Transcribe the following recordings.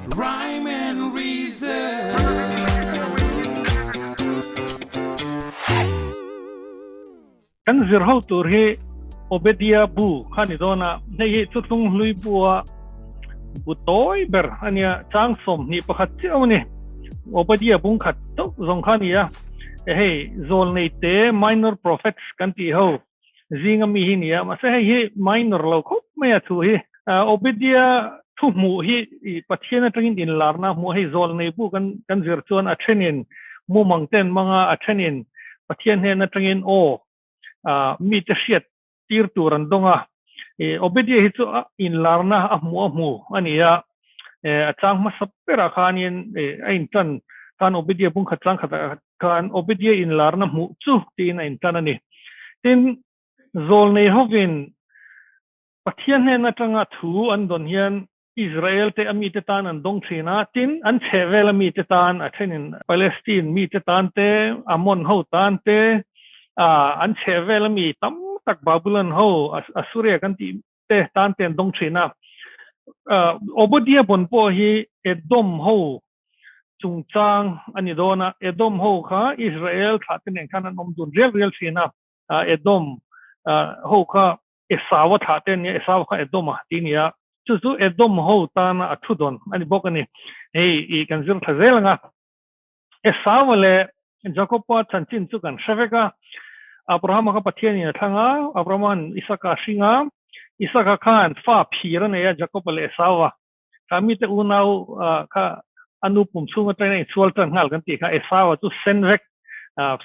Rhyme and reason. Kan zirhau tur hi Obadia bu khani dona nei hi chutung hlui bua bu toy ber ania Chang som ni pakhat chiawni Obadia bung khat to zong khania hey zol nei te minor prophets kan ti ho zinga mi hi nia ma se hi minor lo khop me thu hi Obadia thu mu hi Pathian atangin in larna mu hi zol nei bu kan zir chuan a thenin mu mangten manga a thenin Pathian he na tangin o mi te hriat tir tur an donga Obadia hi chu in larna a mu ania Chang ma sapera khanin ein tan kan Obadia bung khat Chang khata kan Obadia in larna mu chu tin ein tan ani tin zol nei hovin Pathian he na tanga thu an don hian Israel te ami te tan an dong thina tin an chevel ami te tan a thenin Palestine mi te tan te Amon ho tan te an chevel mi tam tak Babylon ho Assyria kan ti te tan ten dong thina Obadia bon po hi Edom ho chung Chang ani dona Edom ho kha Israel kha ten kan an om dun real thina Edom ho kha Esawa tha ten ni Esawa kha Edom ti nia chu Edom ho tan a thudon ani bok ani ei kan zir thazel nga Esawa le Jacob pa chanchin chu kan shaveka Abraham ka Pathian ni thanga Abraham Isaka shinga Isaka khan fa phira ne ya Jacob le Esawa kami te unau kha anupum chunga train chual tan ngal kan ti kha Esawa chu senvek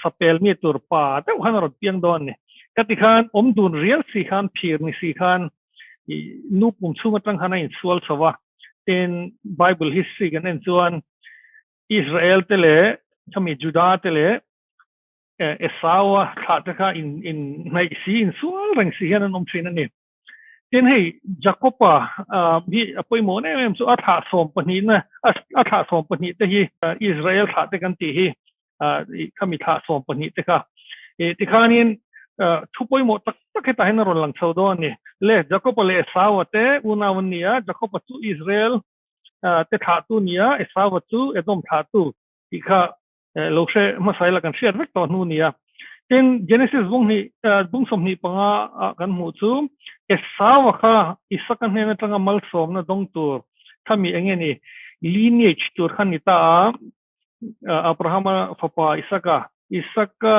sapel mi tur pa te hanarot piang don ni kati khan omdun real si khan phir ni si khan nupum chunga tang hana in chual chawa ten Bible history kan en chuan Israel tele chami Judah tele Esawa thata kha in nai si in sual rang si hian an om thin ani ten hei Jacoba hi apoi mo ne em chu atha som pani na atha som pani te hi Israel thata kan ti hi khami tha som pani te kha ti khanin thupoi mo tak ta hin ron lang chho do ni le Jacoba le Esawa te unawnia Jacoba chu Israel te tha tu nia Esawa chu Edom tha tu ti kha lo she masai la kan share vek to nu nia ten Genesis bung som ni panga kan mu chu Esawa kha Isakan he na tanga mal som na dong tur khami engeni lineage tur khan ni ta Abraham papa Isaka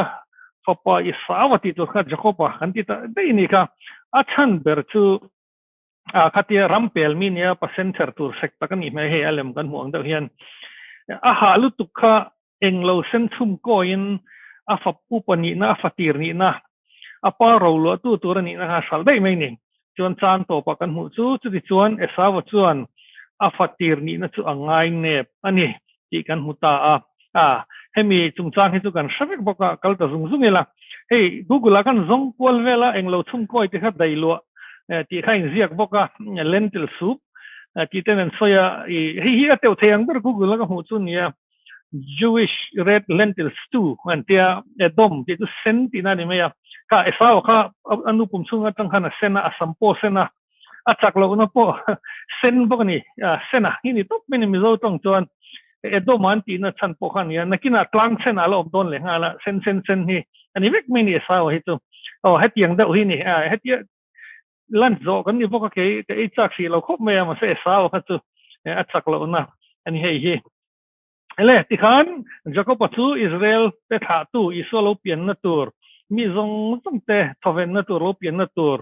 papa Esawa ti tur kha Jacoba kan ti ta dei ni kha achan ber chu khatia rampel mi nia pa center tur sekta kan ni me he alem kan huang da hian a halu tukha englo sen thum ko in a fapu pani na fatir ni na apa rolo tu tur ni na sal dai mai ni chuan chan to pa kan hu chu ti chuan Esawa chuan a fatir ni na chu angai nep ani ti kan huta hemi chung chang hi chu kan shavek boka kalta zung ela hey Google kan zong kwal vela englo thum ko ti kha dai lo ti khain ziak boka lentil soup ti ten soya hi ateu theng ber Google ka hu chu nia Jewish red lentil stew and tia Edom ti tu sen ti na ni meya ka Esawa kha anupum chunga tang khana sena asampo sena achak lo na po sen bok ni sena hini top mini Mizo tong chuan Edom an ti na chan po khan ya nakina tlang sena lo don le ngala sen hi ani vek mini Esawa hi tu hetiang da hi ni hetia lan zo kan ni bok ke chak si lo khop me ma se Esawa kha chu achak lo na ani hi ele ti khan Jacob chu Israel te tha tu isolo pian na tur mi zong te thoven na tur lo pian na tur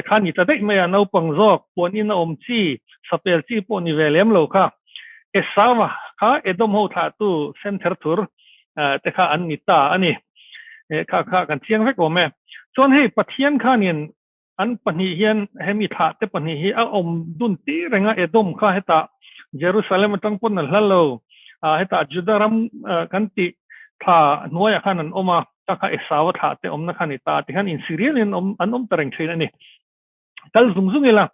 khani ta dei me no pangjok pon in om chi sapel chi pon ni velem lo kha Esawa kha Edom ho tha tu center tur te kha an ni ta ani kha kan chiang vek o me chon hei Pathian khanin an pani hian hemi tha te pani hi a om dun ti renga Edom kha heta Jerusalem tang pon na halo heta Judaram kan ti tha noya khanan oma ta kha Esawa tha te omna khani ta ti khan in Syrian in an om tareng thin ani kal zung ela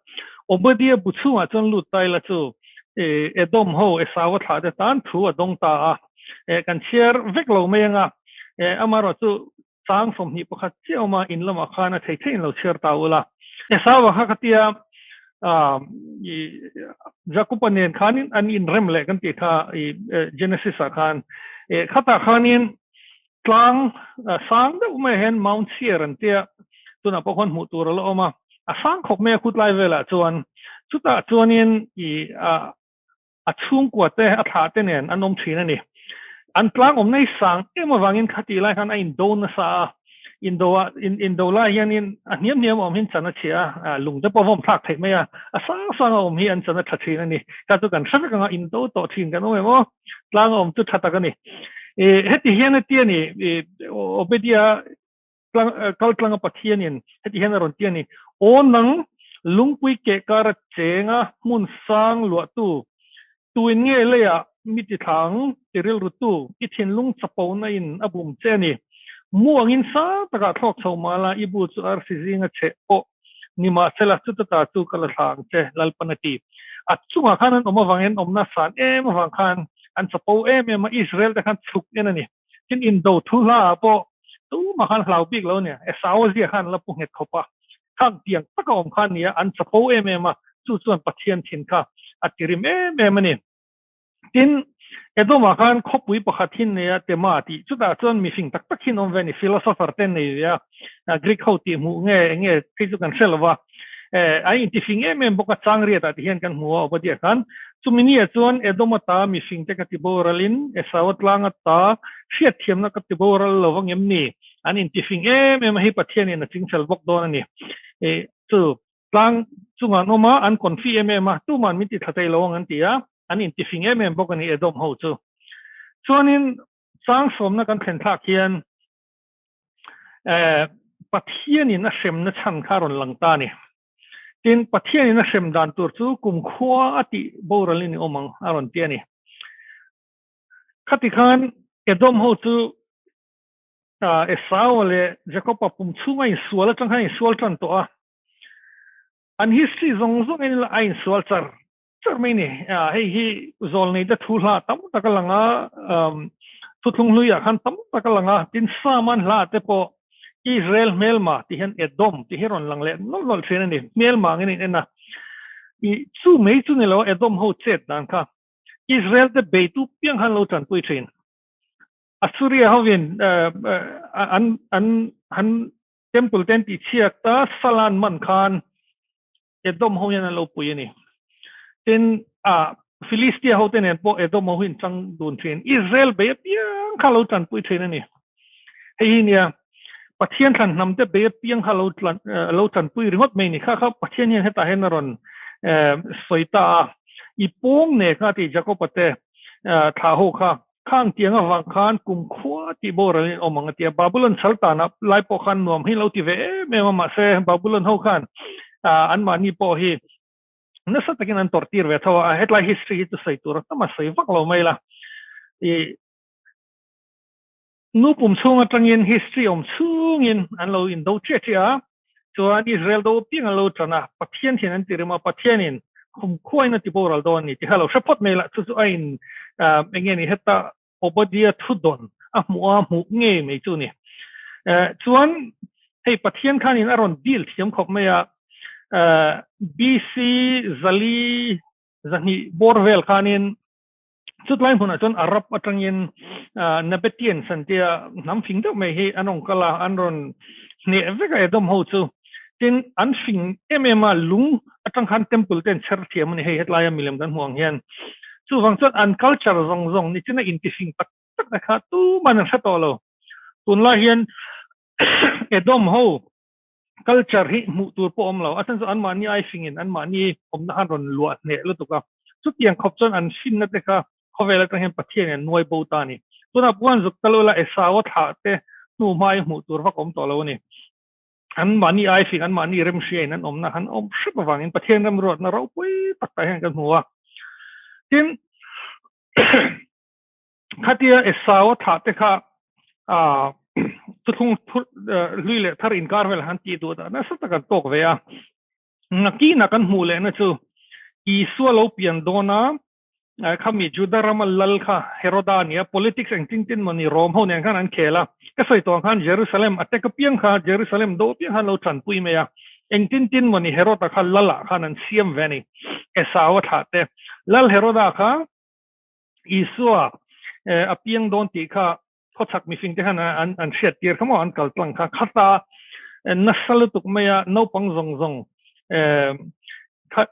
Obadia buchunga chon lut tai la chu Edom ho Esawa tha te tan thu adong ta kan share vek lo me nga amaro chu Chang som ni pakhat chioma in lama khana thei lo share ta ula Esawa kha katia จะกุปเนียนขานินอันอินเรมเล็กันติดค่ะเจเนซิสขันข้าตาขานินกลางสังเดอุไม่เห็นมาวน์เซียรันเตียตัวนับคนหูตัวเราออกมาสังขบเมียคุดไลเวล่ะจวนสุดท้ายจวนนินช่วงกว่าเตะอัฐาเตเนี่ยอันนมชีนั่นนี่อันกลางในสังมาวังอินขัดไล่กันอินโดนซาอินโดลาเฮียนินอันนี้หินสันนิษฐานลุงจะพอผมทักเทไม่สังเฮียนสันนิษฐานนั่นนี่การตุกันสักกันอินโดโตชินกันโอ้ยมั้งกลางจุดทัดกันนี่เฮติเฮียนเตียนี่โอเบดียกลางปัทเทียนินเฮติเฮียนรอนเตียนี่โอ้นังลุงปุยเกะการเจงมุนสังหลวตู้ตัวเงี้ยเลยมิติทางเจริญรุตู้กิทินลุงสปอนอินอบุมเจนี่มัวงินซาตะกะทอกสมาลาอิบูซูอาร์ซิซิงเชโอนิมาเซลาสุตตาตูกะละทางเจลัลปนตีอัดซุงขันนั้นมาฟังเห็นนาสานมาฟังขันอันสปอมาอิสราเอลแต่ขันสุกเนี่ยนี่ที่อินโดทุลาปอตู้มาขันลาวบิกแล้วเนี่ยสาวเสียขันแล้วปุ่งเห็ดเขาปะข้างเตียงตะกอมขันเนี่ยอันสปอมาจู่ส่วนปัจเจียนทินค่ะอัดจิริมมันนี่ทินdo ma kan khopui pakhatin ne ya temati chuta chon mi fing tak takhin on veni philosopher ten ne ya greek hoti mu nge kizu kan selwa ai ti fing em boka changri ta ti hian kan mu obadia kan chumini chon edomata mi fing te ka ti boralin esawat langa ta hriat thiam na ka ti boral lowang em ni an in ti fing em hi pathian in a chingsel bok don ani chu tlang chunga noma an konfi em ma tu man mi ti thatai lowang an ti yaอันนี้ที่ฟิงเอ็มบอกกันนี่ดมหูจูส่วนนี้สังสมนักการเทนทักเฮียนปัทเทียนี่นักเสมนักชันคารอนหลังตานี่ทีนปัทเทียนี่นักเสมดันตัวจูกุมขวาอติโบราณนี่อมังอารอนเตียนี่ขัดขันดมหูจูสาวเลยจะก็ปรับปรุงช่วยสวลจังให้สวลจันตัวอันฮิสตี้ซงนี่ละไอ้สวลจังCermini, hi zolni da thula tam takalanga tutlung luya khan tam takalanga tin saman la te po Israel melma ti hen edom ti heron langle nol chen ni melma ngini ena I chu mei chu ni lo edom ho chet dan kha Israel de beitu piang han lo chan pui chen Assyria hovin an temple ten ti chiak ta salan man khan edom ho yan lo pui ni tin Philistia ho ten po edom ho hin chang dun chen Israel be piang khalo chan pui chen ni hei nia pathian than namte be piang khalo chan pui ringot me ni kha pathian hen heta hen ron soita ipong ne kha ti jakopate tha ho kha khang tiang awang khan kum khwa ti boral omang ti babylon sultana lai po khan nom hi lo ti ve me ma se babylon ho khan an mani po hi nasa takin an tortir ve thawa headline history to say tur tama sai vak lo mai la nu pum chunga tangin history chungin an lo in do chia chuan Israel do ping an lo chana pathian hin an tirima pathianin khum khuaina ti boral don ni ti halo support mai la chu ain engeni heta Obadia thudon mu nge mai chu ni chuan hei pathian khanin aron deal thiam khop mai BC zani borvel khanin chutlain phuna chon arab atangin nabetian santia namfing do mai he anong kala anron ne veka edom ho chu tin anfing emema lung atang khan temple ten char thiam ni he hetlaya milem dan huang hian chu wang chon an culture zong ni china intifing tak kha tu man sa to lo tunla hian edom ho culture hi mu tur po omlo asan so an mani ai fingin an mani om na ron luat ne lo to ka chu tiang khop chon an fin na te ka khowela ta hen pathian en noi bo ta ni tuna puan zuk talola esawa tha te nu mai mu tur va kom to lo ni an mani ai fing an mani rem shien an om na han om ship wangin pathian ram rot na ro pui tak ta hen kan huwa tin khatia esawa tha te kha tutung luile thar in karvel han ti do da na sa ta tok ve a naki na kan hule na chu I swalo pian dona khami judarama lal kha herodania politics and tin mani rom ho ne kan an khela ka soi to khan Jerusalem attack piang kha Jerusalem do piang han lo chan pui me ya eng tin mani Herod kha lala khan an siam veni esawa thate lal Heroda kha isua apiang don ti kha khochak mi fing te hana an shet tir khamo an kaltlang kha khata nasal tuk maya no pang zong zong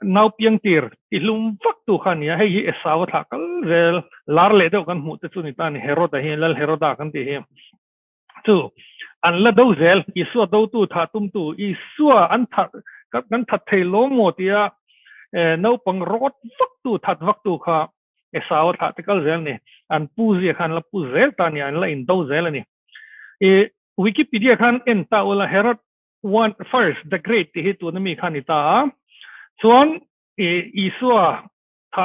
nau piang tir ti lum vak tu khan ya hei esawa tha kal vel lar le do kan mu te chu ni tan Heroda hi lal Heroda kan ti hi tu an la do zel isua do tu tha tum tu isua an tha kan that thei lo mo tia no pang rot vak tu that vak tu kha esawa tha te kal zel ni an pu zi khan la pu zel ta ni an la in do zel ni Wikipedia khan en ta wala Herod one first the great hi tu na mi khan ita chuan isua tha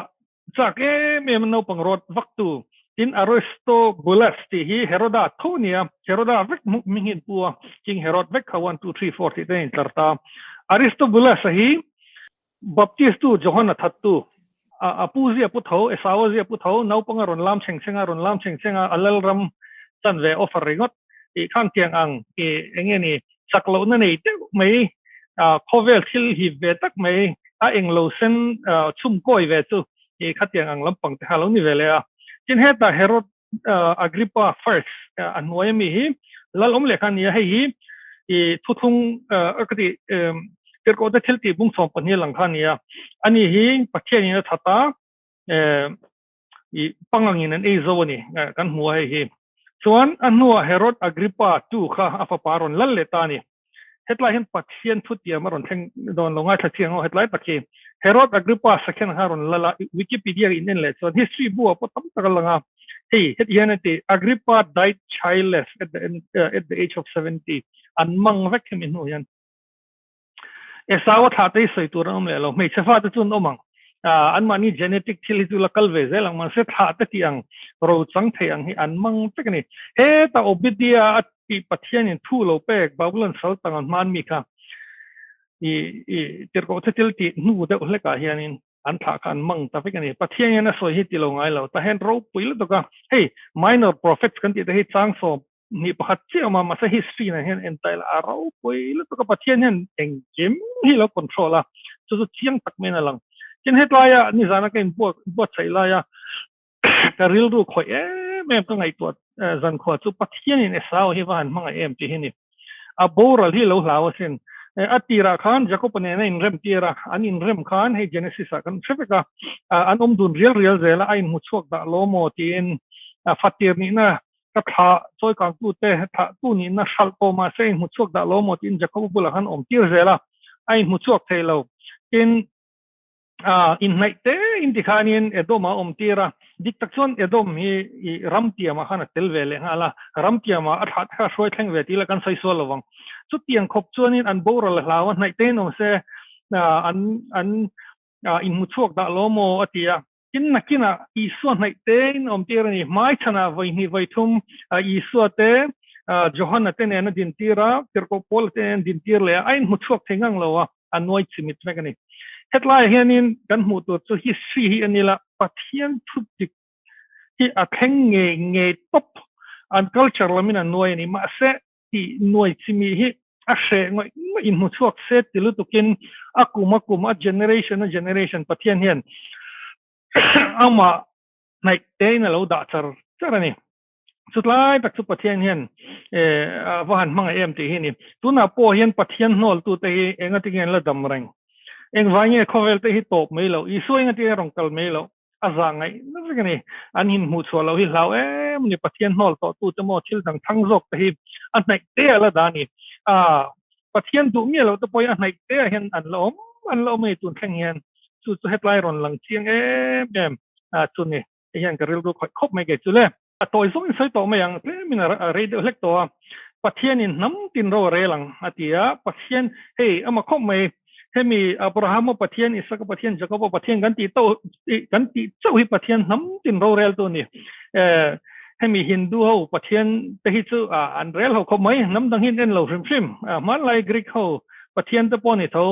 chak mem no pang rot vak tu in Aristobulus ti hi Heroda thonia Heroda vek mingin puwa king Herod vek kha 1 2 3 4 ti ten tarta Aristobulus hi baptist tu Johanna thattu apuzi aputho esawazi aputho nau pangaron lam chengchenga alal ram chanve offer ringot e khang tiang ang engeni saklo na nei te mai khovel thil hi ve tak mai a englo sen chum koi ve chu e khatiang ang lampang te halo ni vele a chin heta Herod Agrippa first anwaymi hi lalom lekhan ya hi thuthung akati terko da thelti bung som pani langkhan ya ani hi pathian ina thata pangangin an ezoni kan huwa hi chuan anua Herod Agrippa tu kha apaparon lalletani hetlai hen pathian thutia maron theng don longai thachiang hetlai takhi Herod Agrippa second haron lala Wikipedia in le so history bu apotam tagalanga hey hianati Agrippa died childless at the age of 70 an mang vek min hu yan esawa thate sei turam le lo me chefa te chun omang an mani genetic thili tu lakal ve zelang man se thate tiang ro chang theiang hi an mang tekni he ta Obadia ati pathian in thu lo pek babulon sal tangan man mi kha terko tetil ti nu de ole ka hianin an tha kan mang ta vekani pathian na so hi ti lo ngai lo ta hen ro puil to ka hey minor prophets kan ti hi chang so ni pakhat che ma ma sa history na hen entai la ro puil to ka pathian hen engem hi lo control la chu chiang tak me na lang chen het la ya ni zana ka import chai la ya ka ril ru khoi mem ka ngai to zan kho chu pathian in esau hi van mang em ti hi ni a boral hi lo hlaw sin atira khan jacob ne in rem tira an in rem khan he genesis kan chepeka an dun real zela ain mu chuak da lomo tin fatir ni na ka tha choi kang tu te tha tu ni na sal ko ma se mu chuak da lomo tin jacob bula khan tir zela ain mu chuak thelo tin in naite in dikhanin edoma tira diktakson edom hi ramtia ma khana telvele hala ramtia ma athat kha soi thleng ve tila kan sai so lawang chu tiang khop chuanin an boral hlawa naite no se an in muchuak da lomo atia kin nakina iswa naite tira ni mai chana vai ni vai thum iswa te Johanna te ne na din tira terko pol te din tir le ain muchuak thengang lawa anoi chimit vekani hetlai hianin kan hmu tur chu history hi anila pathian thutik hi a theng nge top an culture lamina noi ni ma se ti noi chimi hi a she ngoi in mu chuak se tilu tukin akuma generation pathian hian ama nai te na lo da charani chutlai tak chu pathian hian van mang em ti hi ni tuna po hian pathian nol tu te hi enga tingen la dam reng eng vange khovel te hi top mai lo isoi nga te rong kal mai lo azangai na vekani anin mu chwa lo hi hlaw ni pathian hol to tu chamo thil dang thang jok te hi an nai te ala dani pathian du mi lo to poi an nai te hian an lo mai tun theng hian chu headline ron lang chiang chu ni hian ka ril du khop mai ge chu le toy so in sai to mai ang min radio lek to pathian in nam tin ro re lang atia pathian hey ama khop mai hemi Abraham pathian Isaac pathian Jacob pathian kan ti chau hi pathian nam tin ro rel to ni hemi Hindu ho pathian te hi chu an rel ho khomai nam dang hin en lo rim man lai Greek ho pathian te poni tho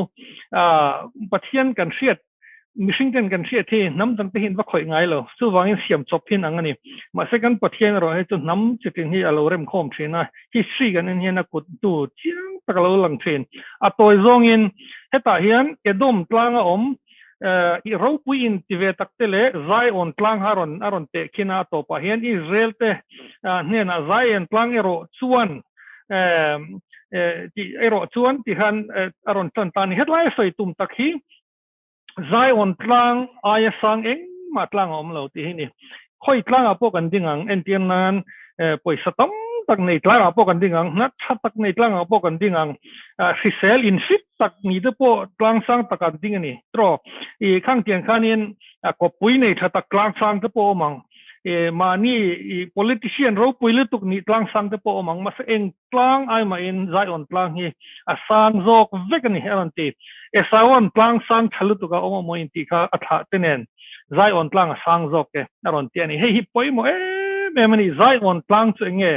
pathian kan riat mishingten kan riat thi nam dang te hin va khoi ngai lo chu wangin siam chop hin angani ma second pathian ro he chu nam chitin hi alo rem khom thina history kan en hian a kut tu chiang tak lo lang thin a toy zong in heta hian edom tlang a om i ro pui in tive tak te le zai on tlang aron te khina to pa hian Israel te hnen a zai en tlang ero chuan ti ero chuan ti han aron tan tan hetlai soi tum tak hi zai on tlang aya sang eng ma tlang om lo ti hi ni khoi tlang a po kan dingang entian nan poisa tam tak nei tlang a po kan dingang na tha tak nei tlang a po kan dingang sisel in fit tak ni de po tlang sang tak kan ding ani tro I khang tian khanin ko pui nei tha tak tlang sang te po mang mani politician ro pui le tuk ni tlang sang te po mang mas eng tlang ai ma in zai on tlang hi a sang zok vek ani heran ti esawan tlang sang thalu tuka oma mo in ti kha atha tenen zai on tlang sang zok ke aron ti ani hei hi poi mo me mani zai on tlang chu nge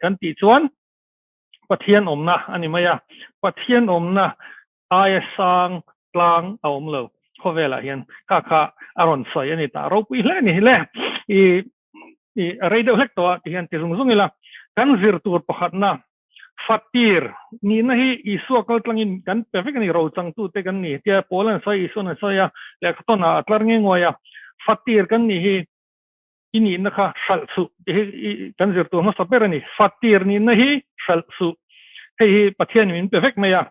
kan ti chuan pathian omna ani maya pathian omna ai sang tlang om lo khovela hian kha aron soi ani ta ro pui hle ni le I radio hek to ti hian ti zung zung ila kan zir tur pakhat na fatir ni na hi isu kal tlangin kan perfect ni ro chang tu te kan ni tia polan sai isu na sai ya le khatona atlar nge ngoya fatir kan ni hi ini na kha sal su kan zir tu ma saper ni fatir ni na hi sal su hei pathian min perfect maya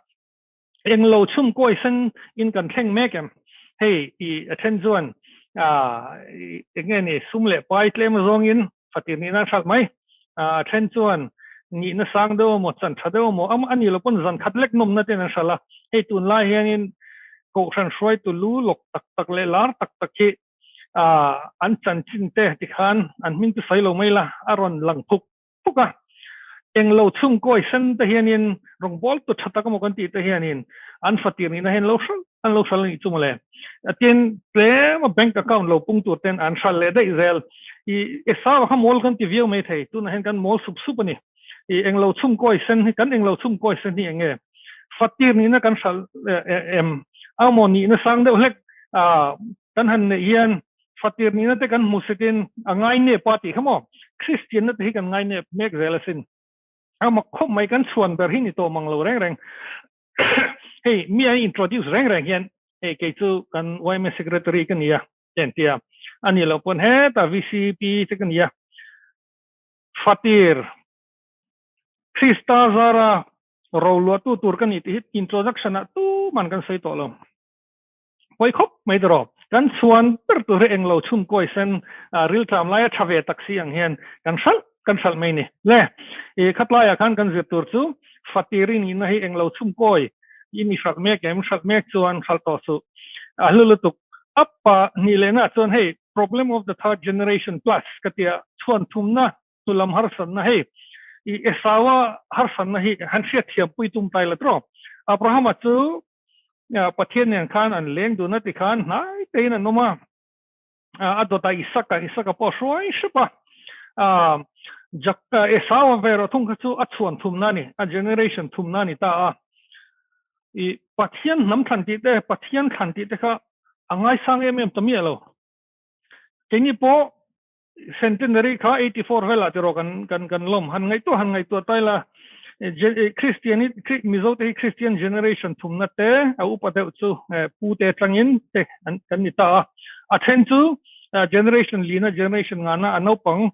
eng lo chum koi sen in kan thleng mekem hei I attention enge ni sumle pai tlem zong in fatir ni na thak mai attention ni na sang do mo chan thado mo am ani lo pon zan khatlek nom na te na sala hei tun lai hian in ko san shoi tu lu lok tak tak le lar tak tak ki an chan chin te ti khan an min tu sai lo mai la aron lang phuk phuka eng lo chung koi sen te hian in rong bol tu thata mo kan ti te hian in an fatir ni na hen lo sal ni chumale atin tlem bank account lo pung tu ten an sal le dai zel I esa ha mol kan ti view mai thei tu na hen kan mol sup ani I eng lo chung koi sen kan eng lo chung koi sen ni enge fatir ni na kan sal em amoni na sang de lek kan han ne hian fatir ni na te kan musikin angai ne party khamo Christian na te kan ngai ne mek zelasin ama khop mai kan chuan ber hi ni to manglo reng hey me I introduce reng hian hey ke chu kan YM secretary kan ya tentia ani lo pon he ta VCP te kan ya fatir Krista zara rolo tu tur kan it introduction tu man kan sei to lo poi khop mai dro kan chuan per tu re eng lo chum koi sen real time lai thave taxi ang hian kan sal mai ni le khatla ya kan zir tur chu fatirin in hi eng lo chum koi ini shat mek chuan sal to su ahlulu tuk appa ni le na chuan hey problem of the third generation plus katia chuan thumna tulam harsan na hey I esawa harsan na hi han sia thiam pui tum tai la tro abraham chu pathian yang khan an leng du na ti khan nai te na noma adota isaka po shoi shipa jakka esawa vero thung chu a chuan thumna ni a generation thumna ni ta I pathian nam than ti te pathian khan ti te kha angai sang em tami alo keni po centenary kha 84 vela ti ro kan lom han ngai to taila Christianity Mizo te Christian generation thumna te au pate chu pu te tlangin te kan ni ta athen chu generation lina generation ngana anopang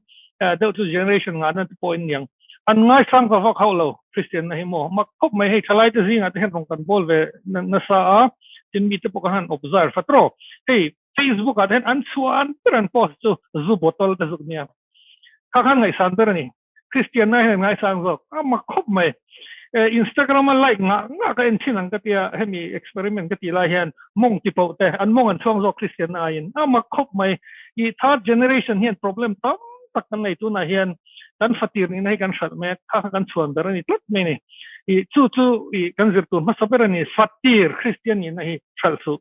deu chu generation ngana point yang an ngai sang ka vak haulo Christian na hi mo mak khop mai hei thalai te zinga te hen rong kan bol ve na sa tin mi te pokan observe fatro hey Facebook at an chuan peran post chu zu botol te zuk nia khan ngai san ter ni Christian na hen ngai sang zok mak khop mai Instagram like nga ka en chinang ka tia hemi experiment ka ti la hian mong ti po te an mong an chuang zo Christian na in mak khop mai I third generation hian problem tam tak kan nei tu na hian kan fatir ni nei kan sal me kan chuan ber ni tlat me ni I chu kan zir tu ma saber ni fatir Christian ni nei sal su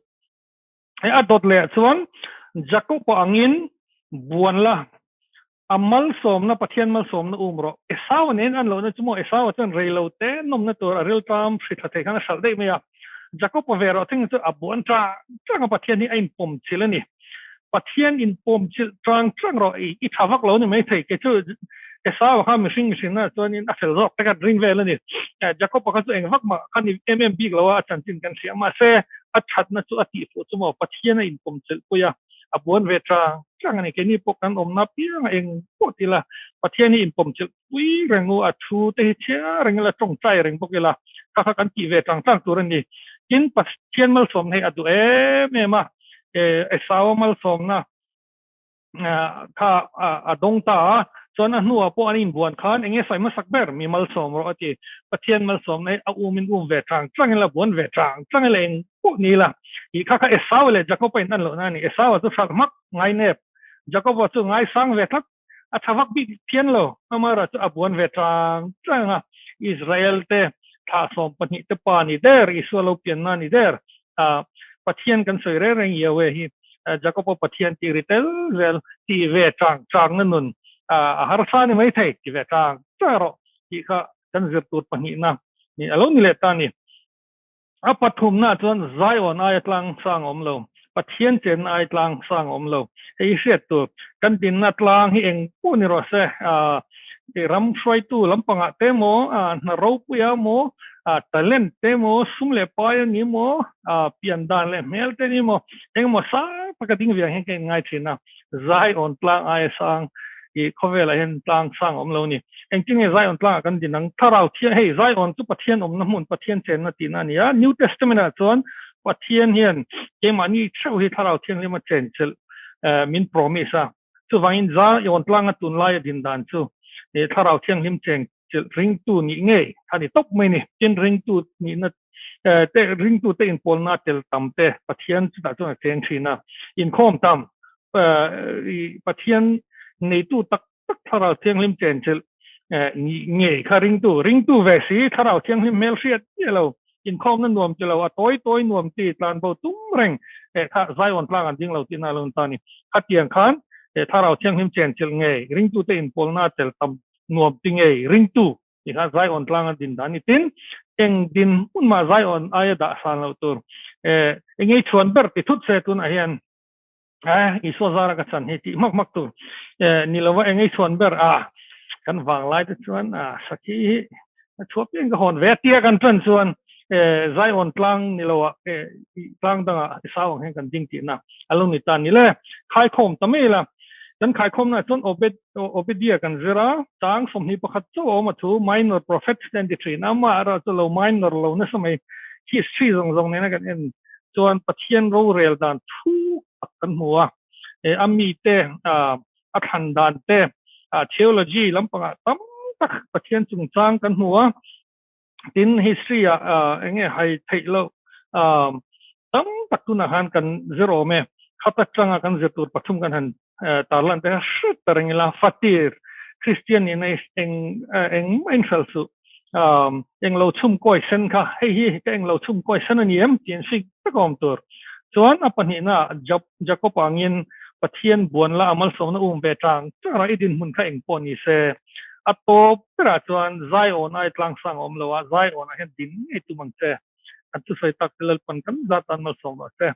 ai adot le chuan jacob angin buan la amal som na pathian mal som na umro esaw nen an lo na chumo esaw chan reilo te nom na tur real tam shitha the kan sal dei me ya jacob vero thing chu abuan tra ka pathian ni ain pom chilani pathian in pom chil trang ro I thawak lo ni mai thei ke chu sao ha machine na chuan in a fel rok taka ring vel ani jacob pakha chu eng vak ma khani mmb lawa chan tin kan sia ma se a that na chu ati fu chu mo pathian in pom chel puya a bon ve tra chang ani ke ni pokan om na piang eng potila pathian in pom chel pui rengu a thu te chia rengla tong chai reng pokila kha kan ti ve tang tang tur ani kin pathian mal som nei adu me ma sao mal som na kha adong ta chuan a hnua pawh an in buan khan enge saima sakber mi mal som ro ati pathian mal som nei a umin ve tang tlangela buan ve tang tlangela eng pawh ni la hi kha esau le jacob in an lo na ni esau chu sak mak ngai nep jacob chu ngai sang ve thak a thawak bi thian lo amara chu a buan ve tang tlanga israel te tha som pani te pa ni der isualo pian na ni der pathian kan soire reng yawe hi jacob pathian ti ritel vel ti ve tang na nun har sa ni mai thai ti ve tang charo ki kha kan zir tur pani na ni alo ni le ta ni a pathum na chuan zion ai tlang sang om lo pathian chen ai tlang sang om lo ei hriat tu kan tin na tlang hi eng pu ni ro se ram shwai tu lampanga te mo na ro puya mo talent te mo sumle pa ni mo pian dan le mel te ni mo eng mo sa pakating viang hen ke ngai thina zion tlang ai sang i khovela hen tlang sang om lo ni eng ting e zion tlang kan din ang tharau thia hei zion tu pathian om na mun pathian chen na tin ani ya new testament a chuan pathian hian ke mani thau hi tharau thiang le ma chen chel min promise a chu wangin zion tlang a tun lai din dan chu e tharau thiang lim cheng chel ring tu ni nge ani top mai ni tin ring tu ni na te ring tu te in pol na tel tam te pathian chu ta chu cheng thina in khom tam pathian nei tu tak tak tharau thiang lim chen chel nge kha ring tu ve si tharau thiang lim mel hriat yelo in khom na nuam chelo a toi nuam ti tlan bo tum reng kha zion tlang an ding lo tin a lon tani khatiang khan tharau thiang lim chen chel nge ring tu te in pol na tel tam nuam ti nge ring tu ti kha zion tlang an din dani tin eng din un ma zion aya da san lo tur engei chuan ber ti thut se tun a hian iso zara ka chan hi ti mak tu ni lawa engei chuan ber kan wang lai te chuan saki chuap eng ka hon ve tia kan tran chuan zion tlang ni lawa tlang danga isawang hen kan ding ti na along ni tan ni le khai khom tamela kan khai khom na chuan obadia kan zira Chang som hi pakhat chu ma thu minor prophet 23 na ma ra chu lo minor lo na samai history zong ne na kan en chuan pathian rorel dan thu kan huwa ami te a than dan te theology lampanga tam tak pathian chung chang kan huwa tin history enge hai thailo tam tak tu na han kan zero me khata changa kan zetur pathum kan han tarlan te shut tarengila fatir christian in eng mindful su eng lo chum koi sen kha hei eng lo chum koi sen ani em tin sik takom tur chuan apani na jacob angin pathian buan la amal som na ve tang chara idin mun kha eng poni se ato pra chuan zion ai tlang sang om lo zion a hen din e tu mang che atu sai tak lal pan kan zatan mal som se